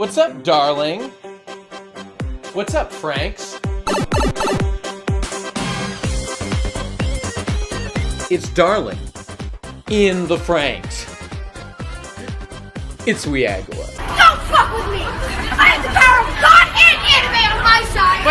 What's up, darling? What's up, FranXX? It's darling in the FranXX. It's WIAGW. Don't fuck with me! I have the power of God and anime on my side!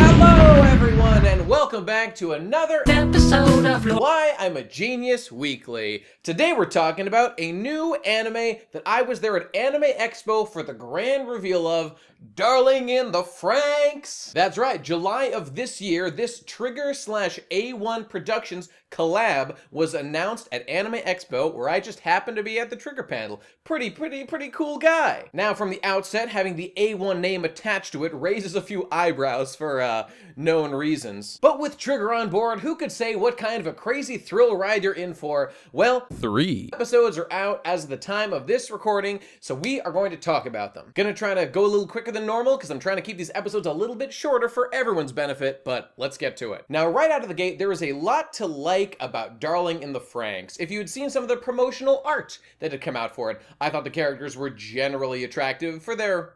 Hello, everyone, and welcome back to another episode of Why I'm a Genius Weekly. Today we're talking about a new anime that I was there at Anime Expo for the grand reveal of, Darling in the FranXX. That's right, July of this year, this Trigger/A1 Productions collab was announced at Anime Expo, where I just happened to be at the Trigger panel. Pretty cool guy. Now, from the outset, having the A1 name attached to it raises a few eyebrows for known reasons. But with Trigger on board, who could say what kind of a crazy thrill ride you're in for? Well, 3 episodes are out as of the time of this recording, so we are going to talk about them. Gonna try to go a little quicker than normal, because I'm trying to keep these episodes a little bit shorter for everyone's benefit, but let's get to it. Now, right out of the gate, there is a lot to like about Darling in the FranXX. If you had seen some of the promotional art that had come out for it, I thought the characters were generally attractive for their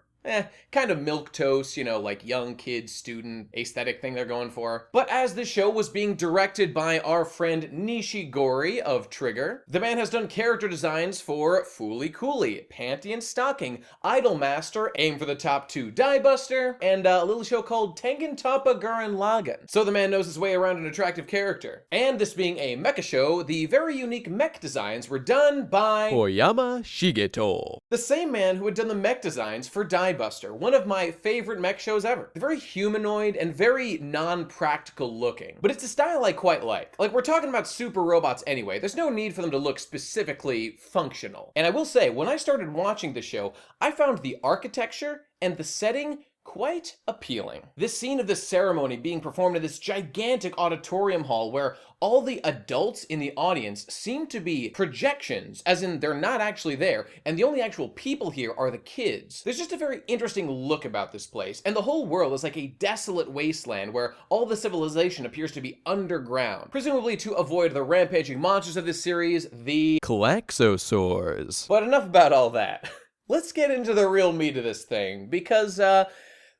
kind of milquetoast, you know, like young kid student aesthetic thing they're going for. But as the show was being directed by our friend Nishigori of Trigger, the man has done character designs for Fooly Cooly, Panty and Stocking, Idolmaster, Aim for the Top 2 Die Buster, and a little show called Tengen Toppa Gurren Lagann. So the man knows his way around an attractive character. And this being a mecha show, the very unique mech designs were done by Oyama Shigeto, the same man who had done the mech designs for Die Buster, one of my favorite mech shows ever. They're very humanoid and very non-practical looking, but it's a style I quite like. Like, we're talking about super robots anyway, there's no need for them to look specifically functional. And I will say, when I started watching the show, I found the architecture and the setting quite appealing. This scene of this ceremony being performed in this gigantic auditorium hall where all the adults in the audience seem to be projections, as in they're not actually there, and the only actual people here are the kids. There's just a very interesting look about this place, and the whole world is like a desolate wasteland where all the civilization appears to be underground, presumably to avoid the rampaging monsters of this series, the Klaxosaurs. But enough about all that. Let's get into the real meat of this thing, because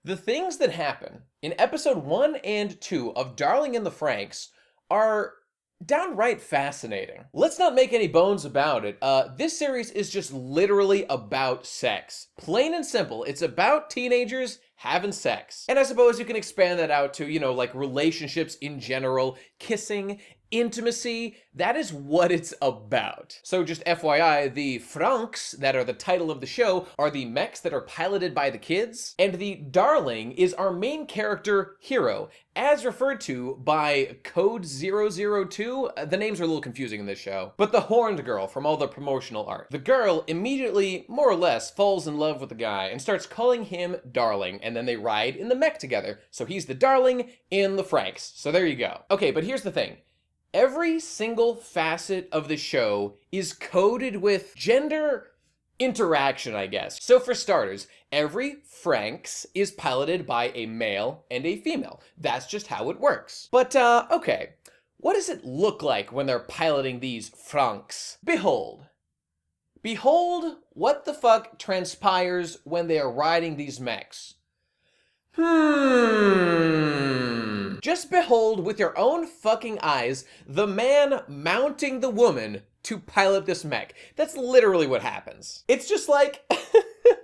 the things that happen in episode 1 and 2 of Darling in the FranXX are downright fascinating. Let's not make any bones about it. This series is just literally about sex. Plain and simple, it's about teenagers having sex. And I suppose you can expand that out to, you know, like relationships in general, kissing, intimacy. That is what it's about. So just FYI, the FranXX, that are the title of the show, are the mechs that are piloted by the kids, and the Darling is our main character, Hero, as referred to by Code 002. The names are a little confusing in this show, but the horned girl from all the promotional art. The girl immediately, more or less, falls in love with the guy and starts calling him Darling, and then they ride in the mech together. So he's the Darling in the FranXX. So there you go. Okay, but here's the thing. Every single facet of the show is coded with gender interaction, I guess. So for starters, every FranXX is piloted by a male and a female. That's just how it works. But, okay, what does it look like when they're piloting these FranXX? Behold what the fuck transpires when they are riding these mechs. Just behold with your own fucking eyes the man mounting the woman to pilot this mech. That's literally what happens. It's just like,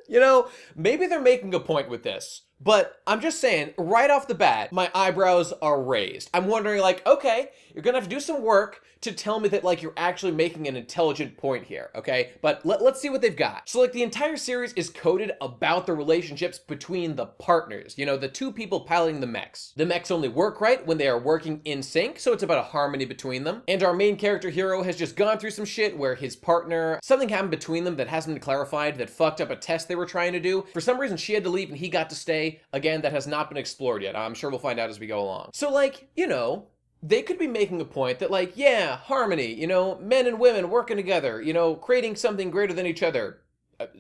you know, maybe they're making a point with this, but I'm just saying, right off the bat, my eyebrows are raised. I'm wondering, like, okay, you're gonna have to do some work to tell me that, like, you're actually making an intelligent point here, okay? But let's see what they've got. So, like, the entire series is coded about the relationships between the partners, you know, the two people piloting the mechs. The mechs only work right when they are working in sync, so it's about a harmony between them. And our main character, Hero, has just gone through some shit where his partner, something happened between them that hasn't been clarified that fucked up a test they were trying to do. For some reason, she had to leave and he got to stay. Again, that has not been explored yet. I'm sure we'll find out as we go along. So, like, you know, they could be making a point that, like, yeah, harmony, you know, men and women working together, you know, creating something greater than each other.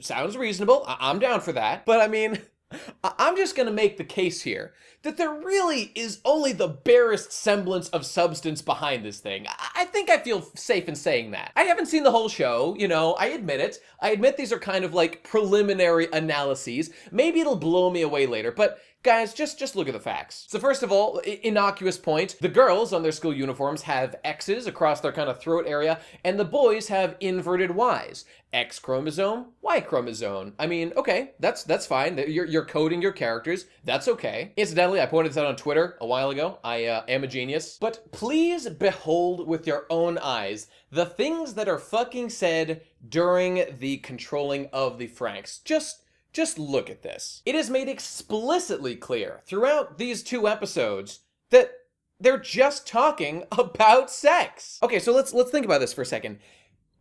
Sounds reasonable. I'm down for that. But I mean, I'm just gonna make the case here that there really is only the barest semblance of substance behind this thing. I think I feel safe in saying that. I haven't seen the whole show, you know, I admit it. I admit these are kind of like preliminary analyses. Maybe it'll blow me away later, but guys, just look at the facts. So first of all, innocuous point, the girls on their school uniforms have X's across their kind of throat area, and the boys have inverted Y's. X chromosome, Y chromosome. I mean, okay, that's fine. You're coding your characters. That's okay. Incidentally, I pointed this out on Twitter a while ago. I am a genius. But please behold with your own eyes the things that are fucking said during the controlling of the FranXX. Just look at this. It is made explicitly clear throughout these 2 episodes that they're just talking about sex. Okay, so let's think about this for a second.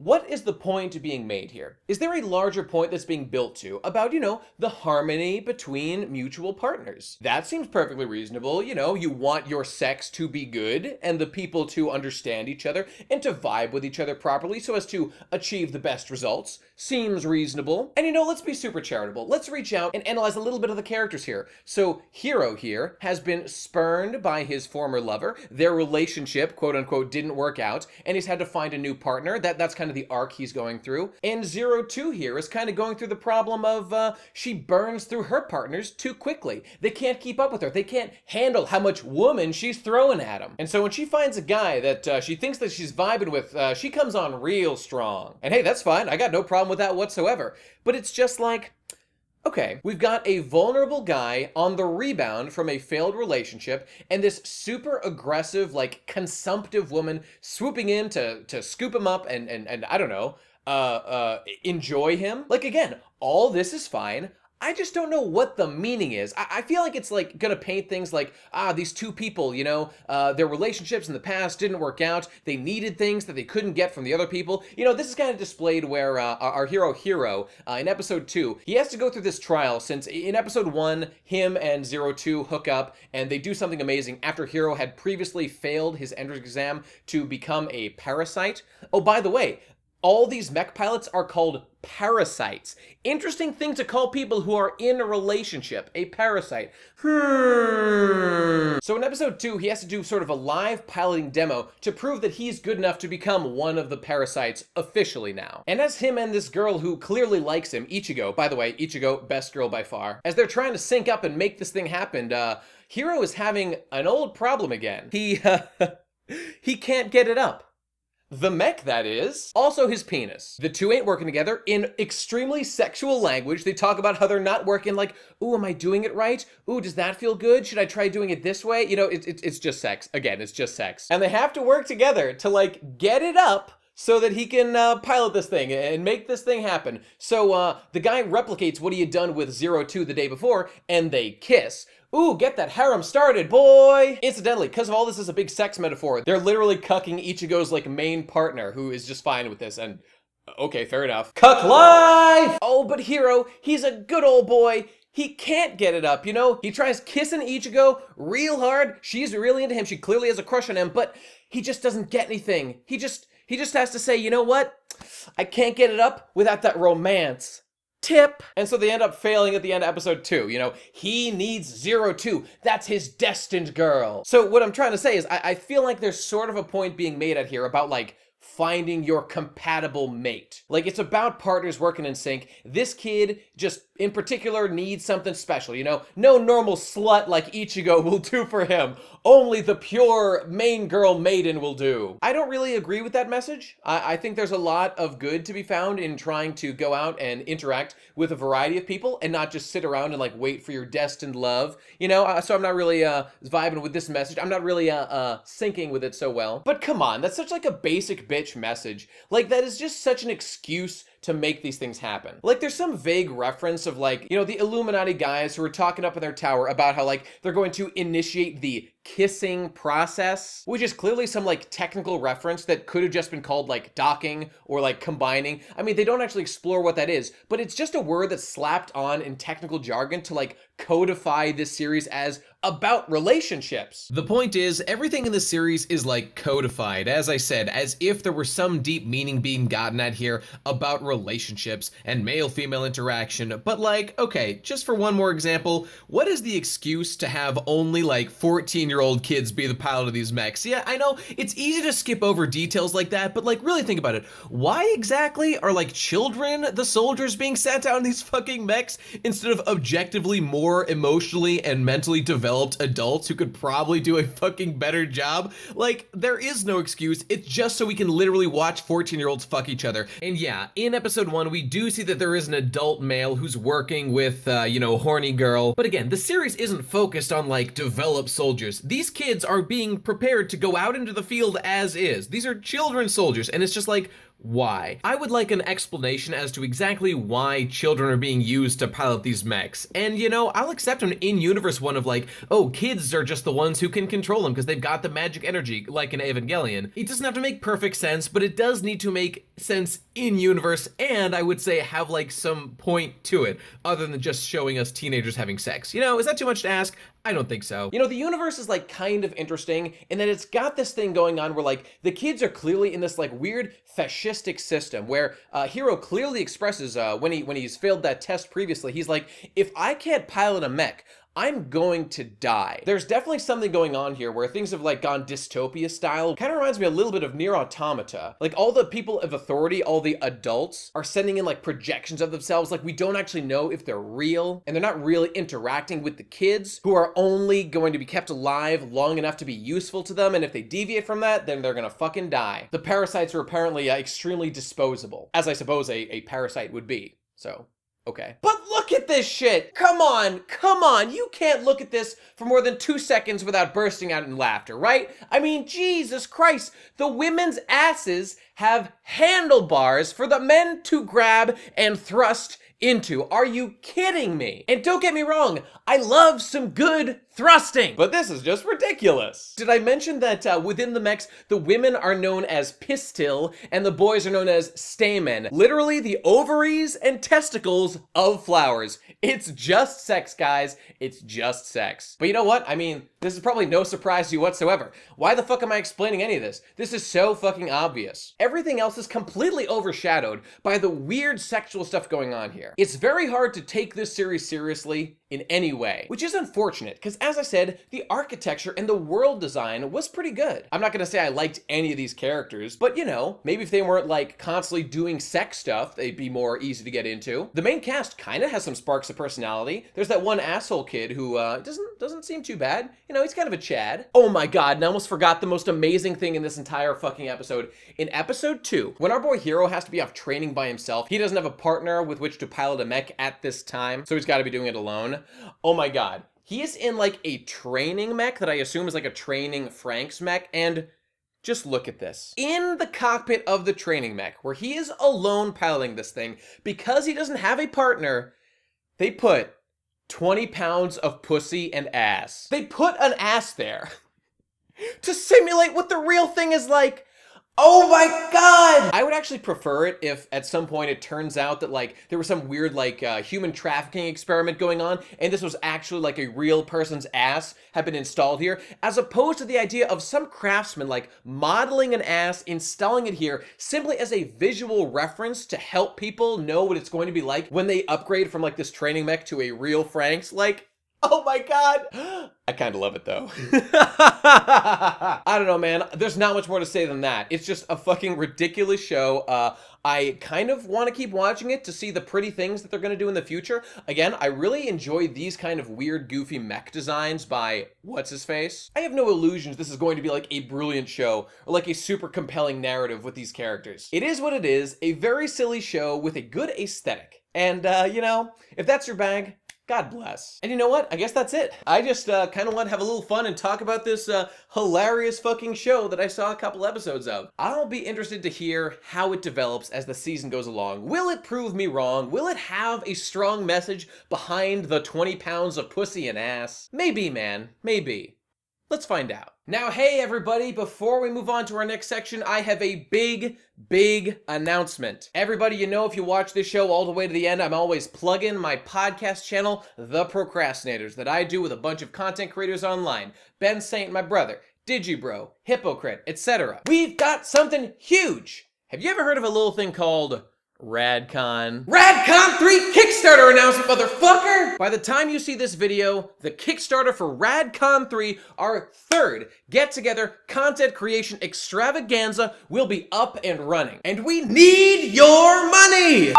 What is the point being made here? Is there a larger point that's being built to about, you know, the harmony between mutual partners? That seems perfectly reasonable. You know, you want your sex to be good and the people to understand each other and to vibe with each other properly so as to achieve the best results. Seems reasonable. And you know, let's be super charitable. Let's reach out and analyze a little bit of the characters here. So Hero here has been spurned by his former lover. Their relationship, quote unquote, didn't work out, and he's had to find a new partner. That's kind of the arc he's going through. And 02 here is kind of going through the problem of she burns through her partners too quickly. They can't keep up with her. They can't handle how much woman she's throwing at them. And so when she finds a guy that she thinks that she's vibing with, she comes on real strong. And hey, that's fine. I got no problem with that whatsoever. But it's just like, okay, we've got a vulnerable guy on the rebound from a failed relationship, and this super aggressive, like, consumptive woman swooping in to scoop him up and I don't know, enjoy him. Like, again, all this is fine. I just don't know what the meaning is. I feel like it's like gonna paint things like, these 2 people, you know, their relationships in the past didn't work out. They needed things that they couldn't get from the other people. You know, this is kind of displayed where our hero in episode 2, he has to go through this trial since in episode 1, him and 02 hook up and they do something amazing after Hero had previously failed his entrance exam to become a parasite. Oh, by the way, all these mech pilots are called parasites. Interesting thing to call people who are in a relationship, a parasite. So in episode 2, he has to do sort of a live piloting demo to prove that he's good enough to become one of the parasites officially now. And as him and this girl who clearly likes him, Ichigo, by the way, Ichigo, best girl by far, as they're trying to sync up and make this thing happen, Hero is having an old problem again. He can't get it up. The mech, that is. Also his penis. The 2 ain't working together. In extremely sexual language, they talk about how they're not working, like, ooh, am I doing it right? Ooh, does that feel good? Should I try doing it this way? You know, it's just sex. Again, it's just sex. And they have to work together to, like, get it up so that he can pilot this thing and make this thing happen. So the guy replicates what he had done with 02 the day before, and they kiss. Ooh, get that harem started, boy! Incidentally, because of all this is a big sex metaphor, they're literally cucking Ichigo's, like, main partner, who is just fine with this, and okay, fair enough. Cuck life! Oh, but Hero, he's a good old boy. He can't get it up, you know? He tries kissing Ichigo real hard. She's really into him. She clearly has a crush on him, but he just doesn't get anything. He just has to say, you know what? I can't get it up without that romance. Tip. And so they end up failing at the end of episode 2. You know, he needs 02. That's his destined girl. So what I'm trying to say is I feel like there's sort of a point being made out here about, like, finding your compatible mate. Like, it's about partners working in sync. This kid just in particular needs something special, you know? No normal slut like Ichigo will do for him. Only the pure main girl maiden will do. I don't really agree with that message. I think there's a lot of good to be found in trying to go out and interact with a variety of people and not just sit around and, like, wait for your destined love, you know? So I'm not really vibing with this message. I'm not really syncing with it so well. But come on, that's such, like, a basic bitch message. Like, that is just such an excuse to make these things happen. Like, there's some vague reference of, like, you know, the Illuminati guys who are talking up in their tower about how, like, they're going to initiate the kissing process, which is clearly some, like, technical reference that could have just been called, like, docking or, like, combining. I mean, they don't actually explore what that is, but it's just a word that's slapped on in technical jargon to, like, codify this series as about relationships. The point is, everything in the series is like codified, as I said, as if there were some deep meaning being gotten at here about relationships and male-female interaction. But like, okay, just for one more example, what is the excuse to have only like 14-year-old kids be the pilot of these mechs? Yeah, I know it's easy to skip over details like that, but like really think about it. Why exactly are like children the soldiers being sent out in these fucking mechs instead of objectively more emotionally and mentally developed adults who could probably do a fucking better job? Like, there is no excuse. It's just so we can literally watch 14-year-olds fuck each other. And yeah, in episode 1, we do see that there is an adult male who's working with, horny girl. But again, the series isn't focused on, like, developed soldiers. These kids are being prepared to go out into the field as is. These are children soldiers, and it's just like, why? I would like an explanation as to exactly why children are being used to pilot these mechs. And I'll accept an in-universe one of like, oh, kids are just the ones who can control them because they've got the magic energy, like in Evangelion. It doesn't have to make perfect sense, but it does need to make sense in-universe, and I would say have like some point to it, other than just showing us teenagers having sex. Is that too much to ask? I don't think so. The universe is like kind of interesting in that it's got this thing going on where like the kids are clearly in this like weird fascistic system where Hero clearly expresses when he's failed that test previously, he's like, if I can't pilot a mech, I'm going to die. There's definitely something going on here where things have like gone dystopia style. Kind of reminds me a little bit of Nier Automata. Like all the people of authority, all the adults are sending in like projections of themselves. Like we don't actually know if they're real, and they're not really interacting with the kids who are only going to be kept alive long enough to be useful to them. And if they deviate from that, then they're gonna fucking die. The parasites are apparently extremely disposable, as I suppose a parasite would be. So, okay. But look at this shit! Come on! You can't look at this for more than 2 seconds without bursting out in laughter, right? I mean, Jesus Christ! The women's asses have handlebars for the men to grab and thrust into. Are you kidding me? And don't get me wrong, I love some good thrusting, but this is just ridiculous. Did I mention that within the mechs, the women are known as pistil and the boys are known as stamen? Literally the ovaries and testicles of flowers. It's just sex, guys. It's just sex. But you know what? I mean, this is probably no surprise to you whatsoever. Why the fuck am I explaining any of this? This is so fucking obvious. Everything else is completely overshadowed by the weird sexual stuff going on here. It's very hard to take this series seriously in any way, which is unfortunate because, as I said, the architecture and the world design was pretty good. I'm not gonna say I liked any of these characters, but maybe if they weren't like constantly doing sex stuff, they'd be more easy to get into. The main cast kind of has some sparks of personality. There's that one asshole kid who doesn't seem too bad. He's kind of a Chad. Oh my god, and I almost forgot the most amazing thing in this entire fucking episode. In episode 2, when our boy Hero has to be off training by himself, he doesn't have a partner with which to pilot a mech at this time, so he's got to be doing it alone. Oh my god. He is in like a training mech that I assume is like a training FranXX mech, and just look at this. In the cockpit of the training mech, where he is alone piloting this thing, because he doesn't have a partner, they put 20 pounds of pussy and ass. They put an ass there to simulate what the real thing is like. Oh my god! I would actually prefer it if at some point it turns out that like there was some weird like human trafficking experiment going on and this was actually like a real person's ass had been installed here, as opposed to the idea of some craftsman like modeling an ass, installing it here simply as a visual reference to help people know what it's going to be like when they upgrade from like this training mech to a real FranXX. Like, oh my god! I kind of love it though. I don't know, man. There's not much more to say than that. It's just a fucking ridiculous show. I kind of want to keep watching it to see the pretty things that they're going to do in the future. Again, I really enjoy these kind of weird, goofy mech designs by what's-his-face. I have no illusions this is going to be like a brilliant show or like a super compelling narrative with these characters. It is what it is, a very silly show with a good aesthetic. And, if that's your bag, God bless. And you know what? I guess that's it. I just kind of want to have a little fun and talk about this hilarious fucking show that I saw a couple episodes of. I'll be interested to hear how it develops as the season goes along. Will it prove me wrong? Will it have a strong message behind the 20 pounds of pussy and ass? Maybe, man. Maybe. Let's find out. Now, hey everybody, before we move on to our next section, I have a big announcement. Everybody, you know, if you watch this show all the way to the end, I'm always plugging my podcast channel, The Procrastinators, that I do with a bunch of content creators online. Ben Saint, my brother, Digibro, Hypocrite, etc. We've got something huge. Have you ever heard of a little thing called RADCON? RADCON 3 Kickstarter announcement, motherfucker! By the time you see this video, the Kickstarter for RADCON 3, our third get-together content creation extravaganza, will be up and running. And we need your money!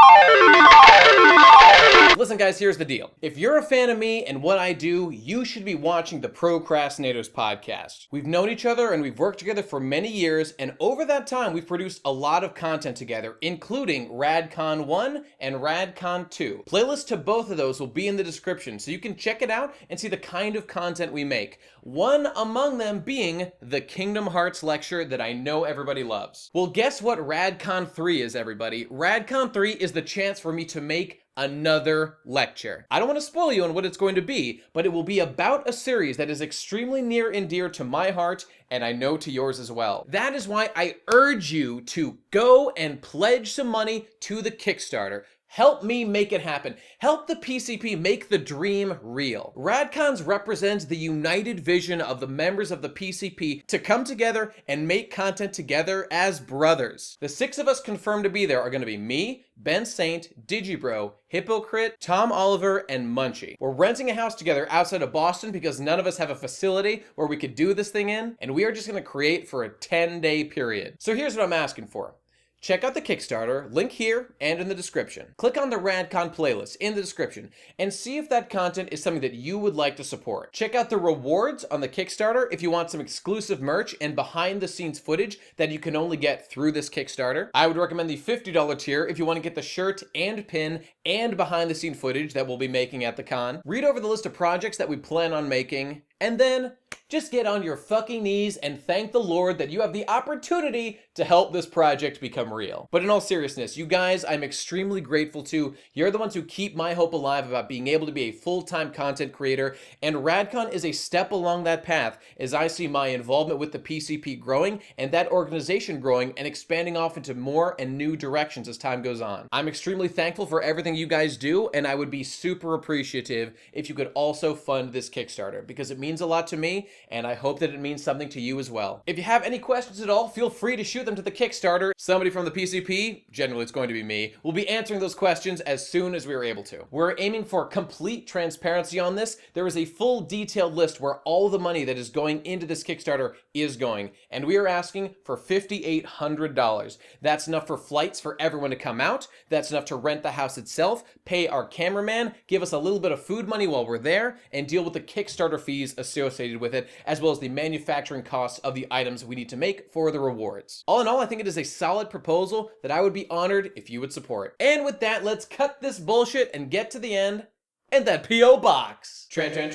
Listen guys, here's the deal. If you're a fan of me and what I do, you should be watching the Procrastinators podcast. We've known each other and we've worked together for many years, and over that time we've produced a lot of content together, including RADCON 1 and RADCON 2. Playlists to both of those will be in the description, so you can check it out and see the kind of content we make. One among them being the Kingdom Hearts lecture that I know everybody loves. Well, guess what RADCON 3 is, everybody? RADCON 3 is the chance for me to make another lecture. I don't want to spoil you on what it's going to be, but it will be about a series that is extremely near and dear to my heart, and I know to yours as well. That is why I urge you to go and pledge some money to the Kickstarter. Help me make it happen. Help the PCP make the dream real. RADCONs represents the united vision of the members of the PCP to come together and make content together as brothers. The 6 of us confirmed to be there are going to be me, Ben Saint, Digibro, Hypocrite, Tom Oliver, and Munchie. We're renting a house together outside of Boston because none of us have a facility where we could do this thing in, and we are just going to create for a 10-day period. So here's what I'm asking for. Check out the Kickstarter, link here and in the description. Click on the RADCON playlist in the description and see if that content is something that you would like to support. Check out the rewards on the Kickstarter if you want some exclusive merch and behind the scenes footage that you can only get through this Kickstarter. I would recommend the $50 tier if you want to get the shirt and pin and behind the scene footage that we'll be making at the con. Read over the list of projects that we plan on making, and then just get on your fucking knees and thank the Lord that you have the opportunity to help this project become real. But in all seriousness, you guys, I'm extremely grateful to. You're the ones who keep my hope alive about being able to be a full-time content creator, and RADCON is a step along that path as I see my involvement with the PCP growing and that organization growing and expanding off into more and new directions as time goes on. I'm extremely thankful for everything you guys do, and I would be super appreciative if you could also fund this Kickstarter because it means a lot to me, and I hope that it means something to you as well. If you have any questions at all, feel free to shoot them to the Kickstarter. Somebody from the PCP, generally it's going to be me, will be answering those questions as soon as we are able to. We're aiming for complete transparency on this. There is a full detailed list where all the money that is going into this Kickstarter is going, and we are asking for $5,800. That's enough for flights for everyone to come out. That's enough to rent the house itself, pay our cameraman, give us a little bit of food money while we're there, and deal with the Kickstarter fees associated with it, as well as the manufacturing costs of the items we need to make for the rewards. All in all, I think it is a solid proposal that I would be honored if you would support. And with that, let's cut this bullshit and get to the end and that P.O. box. Transition.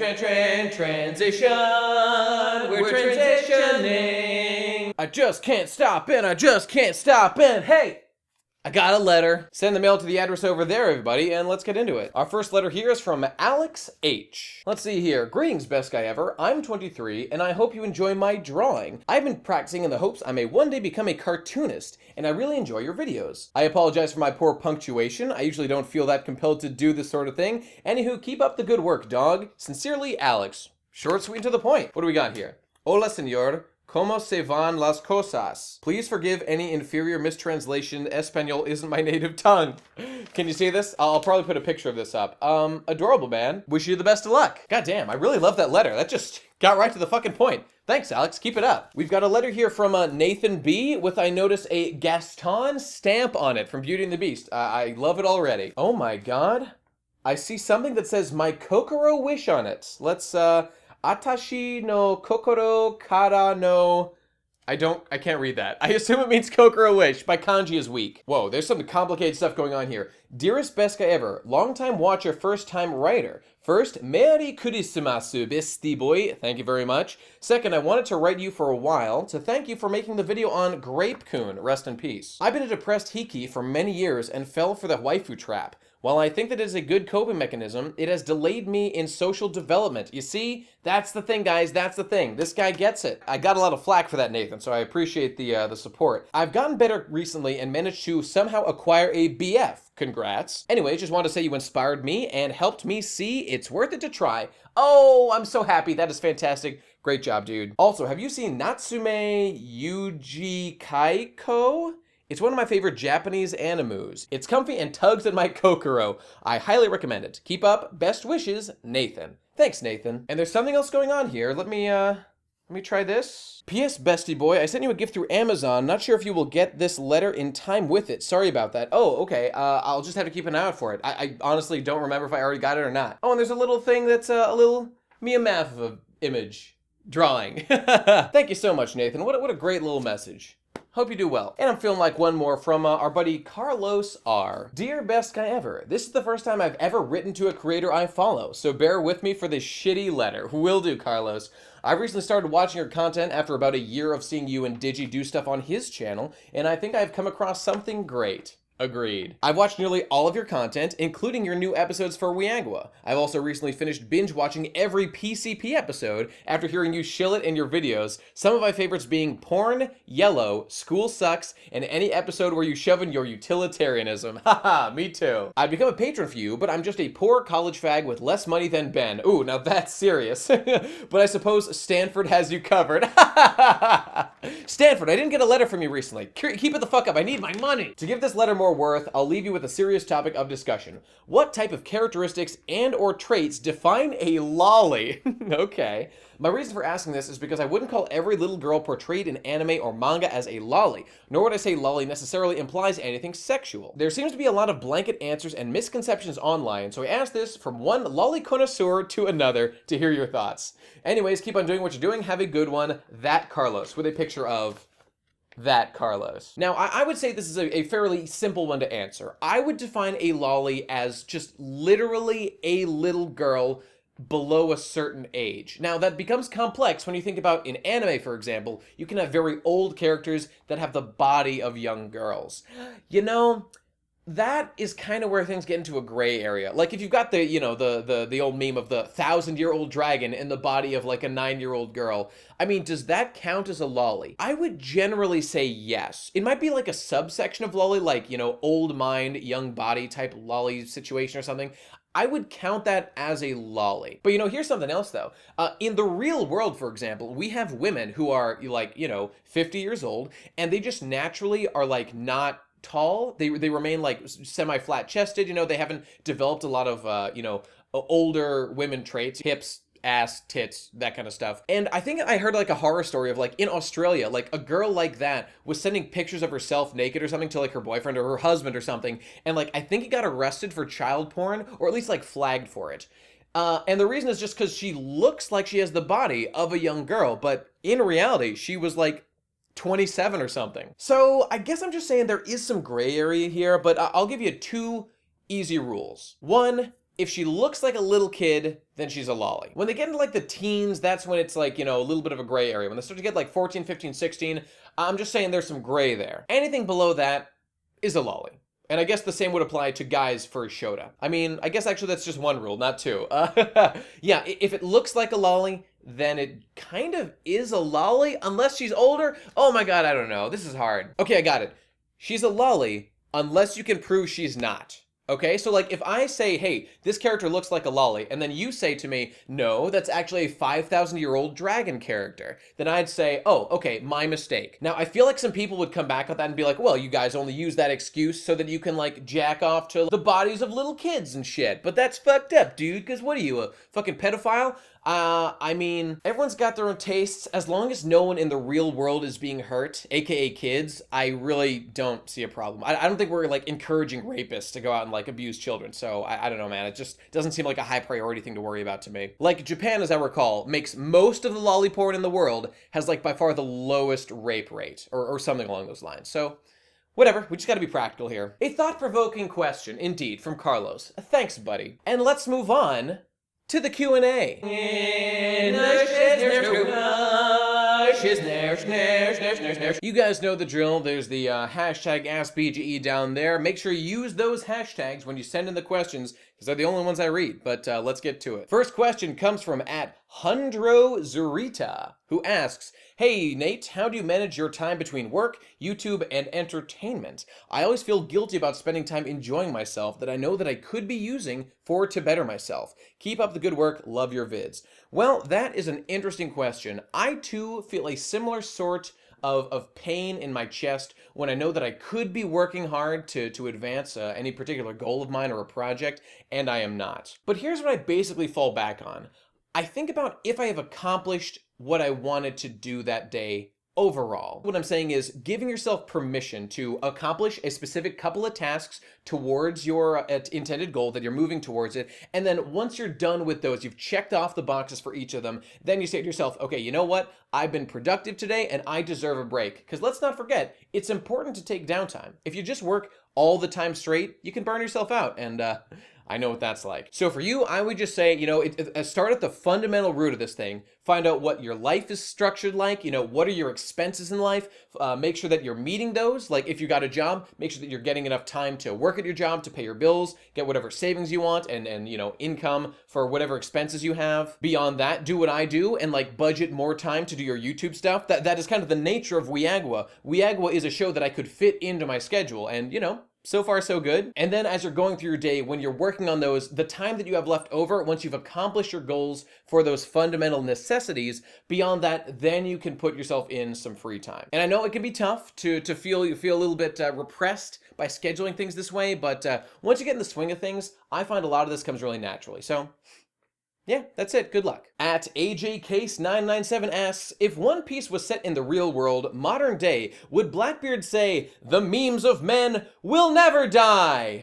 We're transitioning. I just can't stop in. Hey! I got a letter. Send the mail to the address over there, everybody, and let's get into it. Our first letter here is from Alex H. Let's see here. Greetings, best guy ever. I'm 23, and I hope you enjoy my drawing. I've been practicing in the hopes I may one day become a cartoonist, and I really enjoy your videos. I apologize for my poor punctuation. I usually don't feel that compelled to do this sort of thing. Anywho, keep up the good work, dog. Sincerely, Alex. Short, sweet, and to the point. What do we got here? Hola, señor. ¿Cómo se van las cosas? Please forgive any inferior mistranslation. Espanol isn't my native tongue. Can you see this? I'll probably put a picture of this up. Adorable, man. Wish you the best of luck. God damn, I really love that letter. That just got right to the fucking point. Thanks, Alex. Keep it up. We've got a letter here from Nathan B. with, I notice, a Gaston stamp on it from Beauty and the Beast. I love it already. Oh my god. I see something that says my Kokoro wish on it. Let's, Atashi no kokoro kara no... I can't read that. I assume it means Kokoro wish. My kanji is weak. Whoa, there's some complicated stuff going on here. Dearest best guy ever, long time watcher, first time writer. First, Merry Christmasu, bestie boy. Thank you very much. Second, I wanted to write you for a while to thank you for making the video on GrapeCoon. Rest in peace. I've been a depressed hiki for many years and fell for the waifu trap. While I think that it is a good coping mechanism, it has delayed me in social development. You see, that's the thing, guys. That's the thing. This guy gets it. I got a lot of flack for that, Nathan, so I appreciate the support. I've gotten better recently and managed to somehow acquire a BF. Congrats. Anyway, just wanted to say you inspired me and helped me see it's worth it to try. Oh, I'm so happy. That is fantastic. Great job, dude. Also, have you seen Natsume Yuji Kaiko? It's one of my favorite Japanese animus. It's comfy and tugs at my kokoro. I highly recommend it. Keep up. Best wishes, Nathan. Thanks, Nathan. And there's something else going on here. Let me try this. P.S. Bestie boy, I sent you a gift through Amazon. Not sure if you will get this letter in time with it. Sorry about that. Oh, okay. I'll just have to keep an eye out for it. I honestly don't remember if I already got it or not. Oh, and there's a little thing that's a little Mia of an image drawing. Thank you so much, Nathan. What a great little message. Hope you do well. And I'm feeling like one more from our buddy Carlos R. Dear best guy ever, this is the first time I've ever written to a creator I follow, so bear with me for this shitty letter. Will do, Carlos. I recently started watching your content after about a year of seeing you and Digi do stuff on his channel, and I think I've come across something great. Agreed. I've watched nearly all of your content, including your new episodes for WIAGW. I've also recently finished binge watching every PCP episode after hearing you shill it in your videos, some of my favorites being Porn, Yellow, School Sucks, and any episode where you shove in your utilitarianism. Haha, me too. I'd become a patron for you, but I'm just a poor college fag with less money than Ben. Ooh, now that's serious. But I suppose Stanford has you covered. Stanford, I didn't get a letter from you recently. Keep it the fuck up, I need my money. To give this letter more worth, I'll leave you with a serious topic of discussion. What type of characteristics and or traits define a lolly? Okay. My reason for asking this is because I wouldn't call every little girl portrayed in anime or manga as a lolly, nor would I say lolly necessarily implies anything sexual. There seems to be a lot of blanket answers and misconceptions online, so I asked this from one lolly connoisseur to another to hear your thoughts. Anyways, keep on doing what you're doing. Have a good one. That Carlos, with a picture of that Carlos. Now, I would say this is a fairly simple one to answer. I would define a lolly as just literally a little girl below a certain age. Now, that becomes complex when you think about in anime, for example, you can have very old characters that have the body of young girls. You know, that is kind of where things get into a gray area. Like if you've got the, you know, the old meme of the 1,000-year-old dragon in the body of like a 9-year-old girl. I mean, does that count as a lolly? I would generally say yes. It might be like a subsection of lolly, like, you know, old mind, young body type lolly situation or something. I would count that as a lolly. But you know, here's something else though. In the real world, for example, we have women who are like, you know, 50 years old, and they just naturally are like not tall. They remain like semi-flat chested, you know, they haven't developed a lot of, you know, older women traits, hips, ass, tits, that kind of stuff. And I think I heard like a horror story of like in Australia, like a girl like that was sending pictures of herself naked or something to like her boyfriend or her husband or something. And like, I think he got arrested for child porn or at least like flagged for it. And the reason is just because she looks like she has the body of a young girl, but in reality, she was like 27 or something. So I guess I'm just saying there is some gray area here, but I'll give you 2 easy rules. 1, if she looks like a little kid, then she's a lolly. When they get into like the teens, that's when it's like, you know, a little bit of a gray area. When they start to get like 14, 15, 16, I'm just saying there's some gray there. Anything below that is a lolly. And I guess the same would apply to guys for Shota. I mean, I guess actually that's just 1 rule, not 2. Yeah, if it looks like a lolly, then it kind of is a lolly, unless she's older. Oh my god, I don't know. This is hard. Okay, I got it. She's a lolly unless you can prove she's not. Okay, so like if I say, hey, this character looks like a lolly, and then you say to me, no, that's actually a 5,000-year-old dragon character, then I'd say, oh, okay, my mistake. Now, I feel like some people would come back with that and be like, well, you guys only use that excuse so that you can like jack off to the bodies of little kids and shit. But that's fucked up, dude, because what are you, a fucking pedophile? I mean, everyone's got their own tastes. As long as no one in the real world is being hurt, aka kids, I really don't see a problem. I don't think we're like encouraging rapists to go out and like abuse children. So I don't know, man. It just doesn't seem like a high priority thing to worry about to me. Like Japan, as I recall, makes most of the lolly porn in the world, has like by far the lowest rape rate or something along those lines. So Whatever, we just gotta be practical here. A thought-provoking question, indeed, from Carlos. Thanks, buddy. And let's move on to the Q&A. You guys know the drill. There's the hashtag AskBGE down there. Make sure you use those hashtags when you send in the questions, because they're the only ones I read. But let's get to it. First question comes from @Hundro who asks, "Hey Nate, how do you manage your time between work, YouTube, and entertainment? I always feel guilty about spending time enjoying myself that I know that I could be using to better myself. Keep up the good work. Love your vids." Well, that is an interesting question. I too feel a similar sort of pain in my chest when I know that I could be working hard to advance any particular goal of mine or a project, and I am not. But here's what I basically fall back on. I think about if I have accomplished what I wanted to do that day overall. What I'm saying is giving yourself permission to accomplish a specific couple of tasks towards your intended goal that you're moving towards it. And then once you're done with those, you've checked off the boxes for each of them, then you say to yourself, okay, you know what? I've been productive today and I deserve a break. Because let's not forget, it's important to take downtime. If you just work all the time straight, you can burn yourself out. And I know what that's like. So for you, I would just say, start at the fundamental root of this thing. Find out what your life is structured like. What are your expenses in life? Make sure that you're meeting those. Like if you got a job, make sure that you're getting enough time to work at your job, to pay your bills, get whatever savings you want, and income for whatever expenses you have. Beyond that, do what I do and budget more time to do your YouTube stuff. That is kind of the nature of WIAGW. WIAGW is a show that I could fit into my schedule, and so far, so good. And then as you're going through your day, when you're working on those, the time that you have left over, once you've accomplished your goals for those fundamental necessities, beyond that, then you can put yourself in some free time. And I know it can be tough to feel a little bit repressed by scheduling things this way, but once you get in the swing of things, I find a lot of this comes really naturally. So yeah, that's it. Good luck. @AJCase997 asks, if One Piece was set in the real world, modern day, would Blackbeard say, "The memes of men will never die"?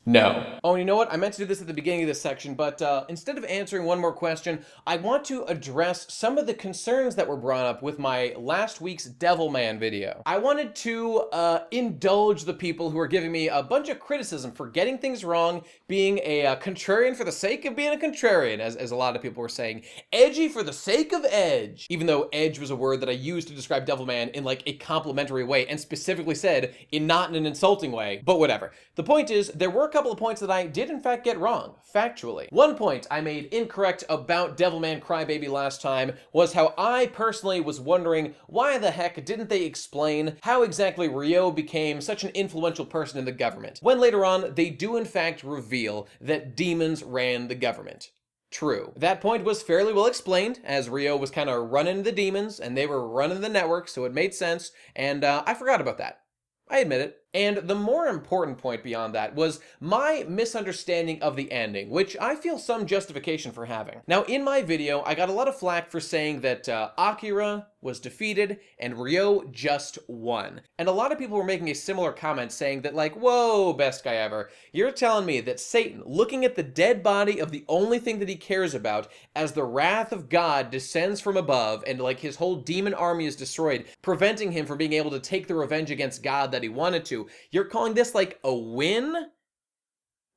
No. Oh, and you know what? I meant to do this at the beginning of this section, but instead of answering one more question, I want to address some of the concerns that were brought up with my last week's Devilman video. I wanted to indulge the people who are giving me a bunch of criticism for getting things wrong, being a contrarian for the sake of being a contrarian, as a lot of people were saying. Edgy for the sake of edge. Even though edge was a word that I used to describe Devilman in a complimentary way, and specifically said not in an insulting way, but whatever. The point is, there were a couple of points that I did in fact get wrong, factually. One point I made incorrect about Devilman Crybaby last time was how I personally was wondering why the heck didn't they explain how exactly Ryo became such an influential person in the government, when later on they do in fact reveal that demons ran the government. True. That point was fairly well explained, as Ryo was kind of running the demons and they were running the network, so it made sense, and I forgot about that. I admit it. And the more important point beyond that was my misunderstanding of the ending, which I feel some justification for having. Now, in my video, I got a lot of flack for saying that Akira was defeated and Ryo just won. And a lot of people were making a similar comment saying that whoa, best guy ever, you're telling me that Satan, looking at the dead body of the only thing that he cares about as the wrath of God descends from above and his whole demon army is destroyed, preventing him from being able to take the revenge against God that he wanted to, you're calling this a win?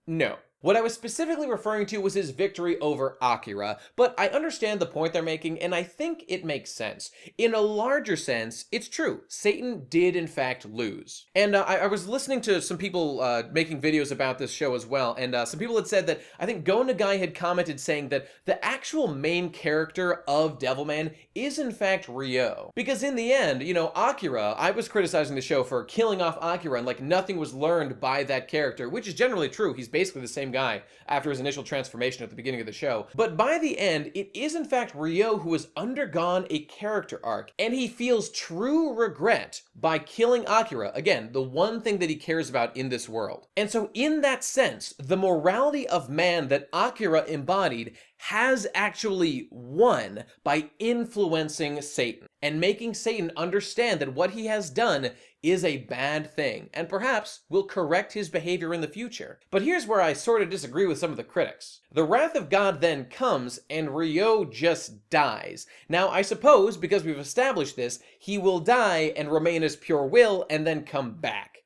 No. What I was specifically referring to was his victory over Akira, but I understand the point they're making, and I think it makes sense. In a larger sense, it's true. Satan did, in fact, lose. And I was listening to some people making videos about this show as well, and some people had said that, I think Go Nagai had commented saying that the actual main character of Devilman is, in fact, Ryo. Because in the end, Akira, I was criticizing the show for killing off Akira, and nothing was learned by that character, which is generally true. He's basically the same guy after his initial transformation at the beginning of the show. But by the end, it is in fact Ryo who has undergone a character arc, and he feels true regret by killing Akira, again, the one thing that he cares about in this world. And so in that sense, the morality of man that Akira embodied has actually won by influencing Satan and making Satan understand that what he has done is a bad thing, and perhaps will correct his behavior in the future. But here's where I sort of disagree with some of the critics. The wrath of God then comes, and Ryo just dies. Now, I suppose, because we've established this, he will die and remain as pure will, and then come back.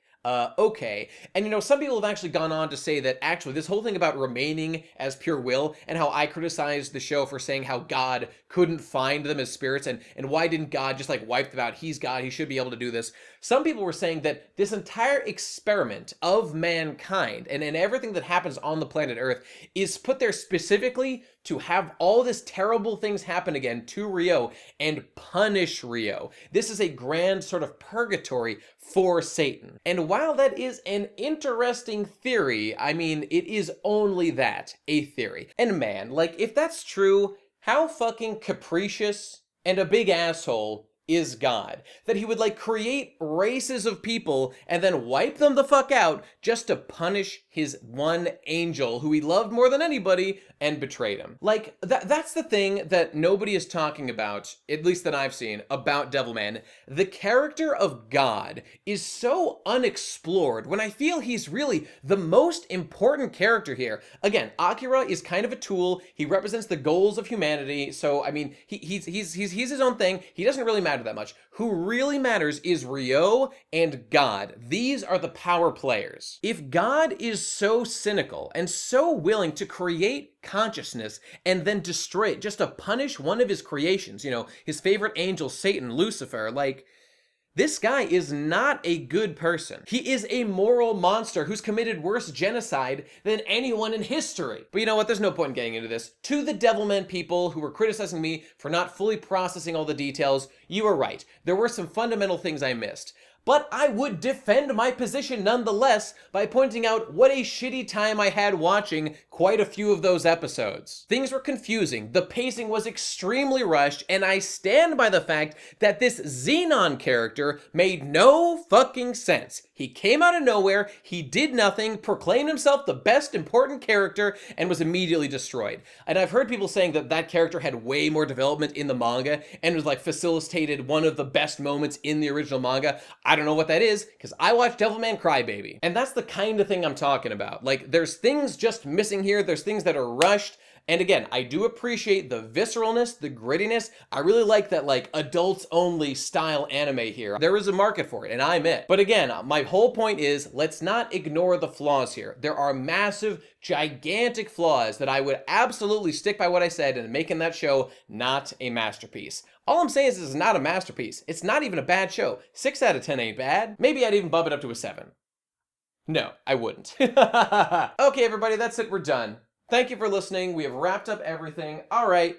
Okay. And you know, some people have actually gone on to say that actually this whole thing about remaining as pure will and how I criticized the show for saying how God couldn't find them as spirits and why didn't God just like wipe them out? He's God, he should be able to do this. Some people were saying that this entire experiment of mankind and everything that happens on the planet Earth is put there specifically to have all this terrible things happen again to Ryo and punish Ryo. This is a grand sort of purgatory for Satan. And while that is an interesting theory, I mean, it is only that, a theory. And man, like, if that's true, how fucking capricious and a big asshole is God, that he would like create races of people and then wipe them the fuck out just to punish his one angel who he loved more than anybody and betrayed him. Like, that's the thing that nobody is talking about, at least that I've seen, about Devilman. The character of God is so unexplored when I feel he's really the most important character here. Again, Akira is kind of a tool. He represents the goals of humanity. So, I mean, he's his own thing. He doesn't really matter that much. Who really matters is Ryo and God. These are the power players. If God is so cynical and so willing to create consciousness and then destroy it just to punish one of his creations, you know, his favorite angel, Satan, Lucifer, like, this guy is not a good person. He is a moral monster who's committed worse genocide than anyone in history. But you know what? There's no point in getting into this. To the Devilman people who were criticizing me for not fully processing all the details, you were right. There were some fundamental things I missed. But I would defend my position nonetheless by pointing out what a shitty time I had watching quite a few of those episodes. Things were confusing, the pacing was extremely rushed, and I stand by the fact that this Xenon character made no fucking sense. He came out of nowhere, he did nothing, proclaimed himself the best important character, and was immediately destroyed. And I've heard people saying that that character had way more development in the manga and was like facilitated one of the best moments in the original manga. I don't know what that is, because I watched Devilman Crybaby. And that's the kind of thing I'm talking about. Like, there's things just missing here, there's things that are rushed, and again, I do appreciate the visceralness, the grittiness. I really like that, like, adults-only style anime here. There is a market for it, and I'm it. But again, my whole point is, let's not ignore the flaws here. There are massive, gigantic flaws that I would absolutely stick by what I said and making that show not a masterpiece. All I'm saying is this is not a masterpiece. It's not even a bad show. 6 out of 10 ain't bad. Maybe I'd even bump it up to a 7. No, I wouldn't. Okay, everybody, that's it. We're done. Thank you for listening. We have wrapped up everything. All right.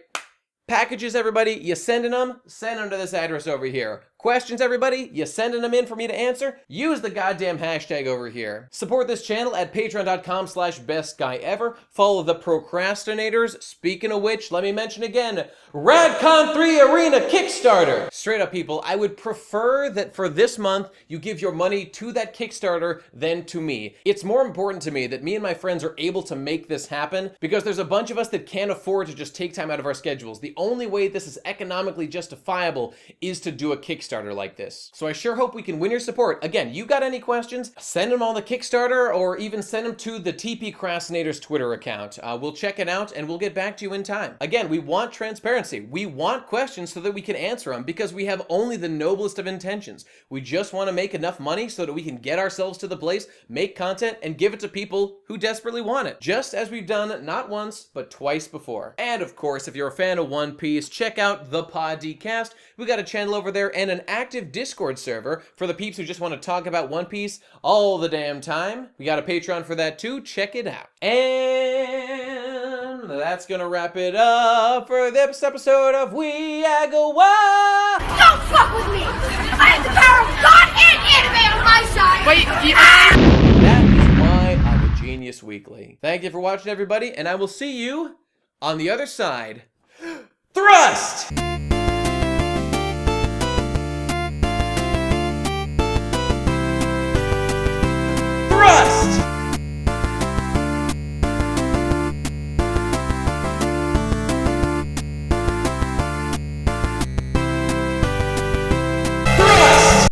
Packages, everybody, you sending them? Send them to this address over here. Questions, everybody? You sending them in for me to answer? Use the goddamn hashtag over here. Support this channel at patreon.com/bestguyever. Follow the procrastinators. Speaking of which, let me mention again, RADCON 3 Arena Kickstarter. Straight up, people, I would prefer that for this month, you give your money to that Kickstarter than to me. It's more important to me that me and my friends are able to make this happen because there's a bunch of us that can't afford to just take time out of our schedules. The only way this is economically justifiable is to do a Kickstarter like this. So I sure hope we can win your support. Again, you got any questions? Send them on the Kickstarter or even send them to the TP Crastinators Twitter account. We'll check it out and we'll get back to you in time. Again, we want transparency. We want questions so that we can answer them because we have only the noblest of intentions. We just want to make enough money so that we can get ourselves to the place, make content, and give it to people who desperately want it. Just as we've done not once, but twice before. And of course, if you're a fan of One Piece, check out the Podcast. We got a channel over there and an active Discord server for the peeps who just want to talk about One Piece all the damn time. We got a Patreon for that too. Check it out. And that's gonna wrap it up for this episode of WIAGW. Don't fuck with me! I have the power of God and anime on my side! Wait, That is why I'm a Genius Weekly. Thank you for watching, everybody, and I will see you on the other side. Thrust! Thrust!